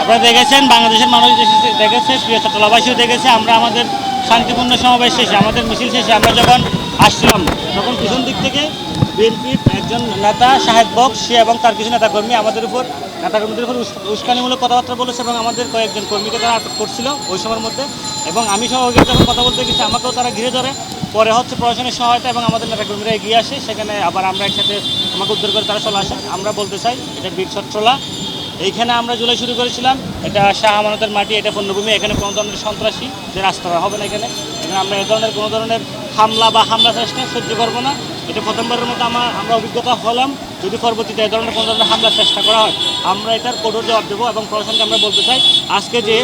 আপনারা দেখেছেন, বাংলাদেশের মানুষ দেখেছে, প্রিয় চট্টলাবাসীও দেখেছে। আমরা আমাদের শান্তিপূর্ণ সমাবেশ শেষে, আমাদের মিছিল শেষে আমরা যখন আসলাম, তখন পিছন দিক থেকে বিএনপির একজন নেতা সাহেব বক্স, সে এবং তার কিছু নেতাকর্মী আমাদের উপর নেতাকর্মীদের উপর উস্কানিমূলক কথাবার্তা বলেছে এবং আমাদের কয়েকজন কর্মীকে তারা আটক করছিল ওই সময়ের মধ্যে। এবং আমি সহ যখন কথা বলতে গেছি, আমাকেও তারা ঘিরে ধরে। পরে হচ্ছে প্রশাসনের সহায়তা এবং আমাদের নেতাকর্মীরা এগিয়ে আসে, সেখানে আবার আমরা একসাথে আমাকে উদ্ধার করে তারা চলে আসে। আমরা বলতে চাই, এটা বীর চট্টলা, এইখানে আমরা জুলাই শুরু করেছিলাম। এটা শাহ আমানতের মাটি, এটা পণ্যভূমি। এখানে কোনো ধরনের সন্ত্রাসী যে রাস্তা হবে না। এখানে আমরা এ ধরনের কোনো ধরনের হামলা বা হামলা চেষ্টা সহ্য করবো না। এটা প্রথমবারের মতো আমরা অভিজ্ঞতা হলাম। যদি পরবর্তীতে এ ধরনের কোনো ধরনের হামলার চেষ্টা করা হয়, আমরা এটার কঠোর জবাব দেবো। এবং প্রশাসনকে আমরা বলতে চাই, আজকে যে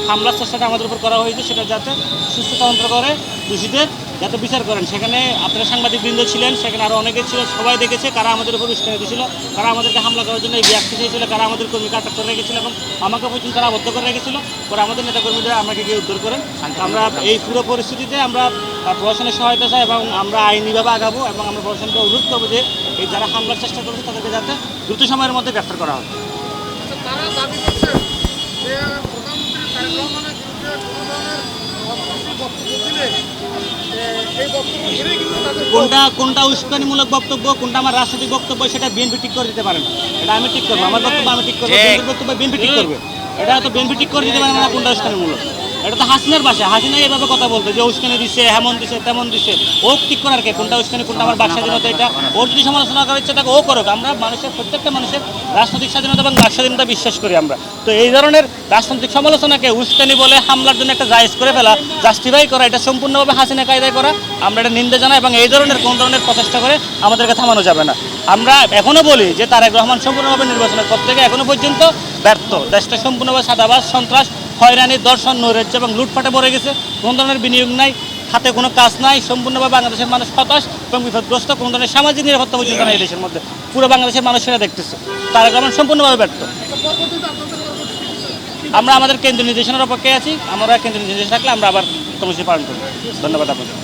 হামলার চেষ্টাটা আমাদের উপর করা হয়েছে, সেটা যাতে সুস্থ তদন্ত করে দোষীদের যাতে বিচার করেন। সেখানে আপনারা সাংবাদিকবৃন্দ ছিলেন, সেখানে আরও অনেকে ছিল, সবাই দেখেছে কারা আমাদের উপর উস্কানি দিয়েছিল, কারা আমাদেরকে হামলা করার জন্য এই ব্যক্তি চেয়েছিল, কারা আমাদের কর্মীকে আটক করে রেখেছিল এবং আমাকে পর্যন্ত তারা আবদ্ধ করে রেখেছিল। পরে আমাদের নেতাকর্মীরা আমাকে গিয়ে উদ্ধার করেন। আমরা এই পুরো পরিস্থিতিতে আমরা প্রশাসনের সহায়তা চাই এবং আমরা আইনিভাবে আগাবো এবং আমরা প্রশাসনকে অনুরোধ করবো যে এই যারা হামলার চেষ্টা করেছে তাদেরকে যাতে দ্রুত সময়ের মধ্যে গ্রেফতার করা হয়। তারা দাবি করছে যে প্রধানমন্ত্রী তারেক রহমানের বিরুদ্ধে কোনো ধরনের বক্তব্য দিলে এই বক্তব্য ঘিরেই কিন্তু তাদের কোনটা উস্কানিমূলক বক্তব্য, কোনটা আমার রাজনৈতিক বক্তব্য, সেটা বিএনপি ঠিক করে দিতে পারে না। এটা আমি ঠিক করবো, আমার বক্তব্য আমি ঠিক করবো, বিএনপির বক্তব্য বিএনপি ঠিক করবে। এটা তো বিএনপি ঠিক করে দিতে পারে না কোনটা উস্কানিমূলক। এটা তো হাসিনার ভাষা, হাসিনা এভাবে কথা বলতো যে উস্কানি দিছে, হেমন দিছে, তেমন দিছে। ও ঠিক করার কে কোনটা উস্কানি, কোনটা আমার বাক স্বাধীনতা। এটা ওর যদি সমালোচনা করার ইচ্ছা থাকে ও করুক। আমরা প্রত্যেকটা মানুষের রাজনৈতিক স্বাধীনতা এবং বাক স্বাধীনতা বিশ্বাস করি আমরা। তো এই ধরনের রাজনৈতিক সমালোচনাকে উস্কানি বলে হামলার জন্য একটা জায়েজ করে ফেলা, জাস্টিফাই করা, এটা সম্পূর্ণভাবে হাসিনা কায়দায় করা। আমরা এটা নিন্দা জানাই এবং এই ধরনের কোন ধরনের প্রচেষ্টা করে আমাদেরকে থামানো যাবে না। আমরা এখনও বলি যে তারেক রহমান সম্পূর্ণভাবে নির্বাচনের পর থেকে এখনও পর্যন্ত ব্যর্থ। দেশটা সম্পূর্ণভাবে সাদাবাজ, সন্ত্রাস, হয়রানি, দর্শন, নৈরাজ্য এবং লুটপাটে ভরে গেছে। কোনো ধরনের বিনিয়োগ নাই, হাতে কোনো কাজ নাই। সম্পূর্ণভাবে বাংলাদেশের মানুষ হতাশ এবং বিপদগ্রস্ত। কোনো ধরনের সামাজিক নিরাপত্তা পর্যন্ত নাই এই দেশের মধ্যে। পুরো বাংলাদেশের মানুষেরা দেখতেছে তারেক রহমান সম্পূর্ণভাবে ব্যর্থ। আমরা আমাদের কেন্দ্রীয় নির্দেশনার অপেক্ষায় আছি। আমরা কেন্দ্রীয় নির্দেশ থাকলে আমরা আবার কর্মসূচি পালন করব। ধন্যবাদ আপনাদের।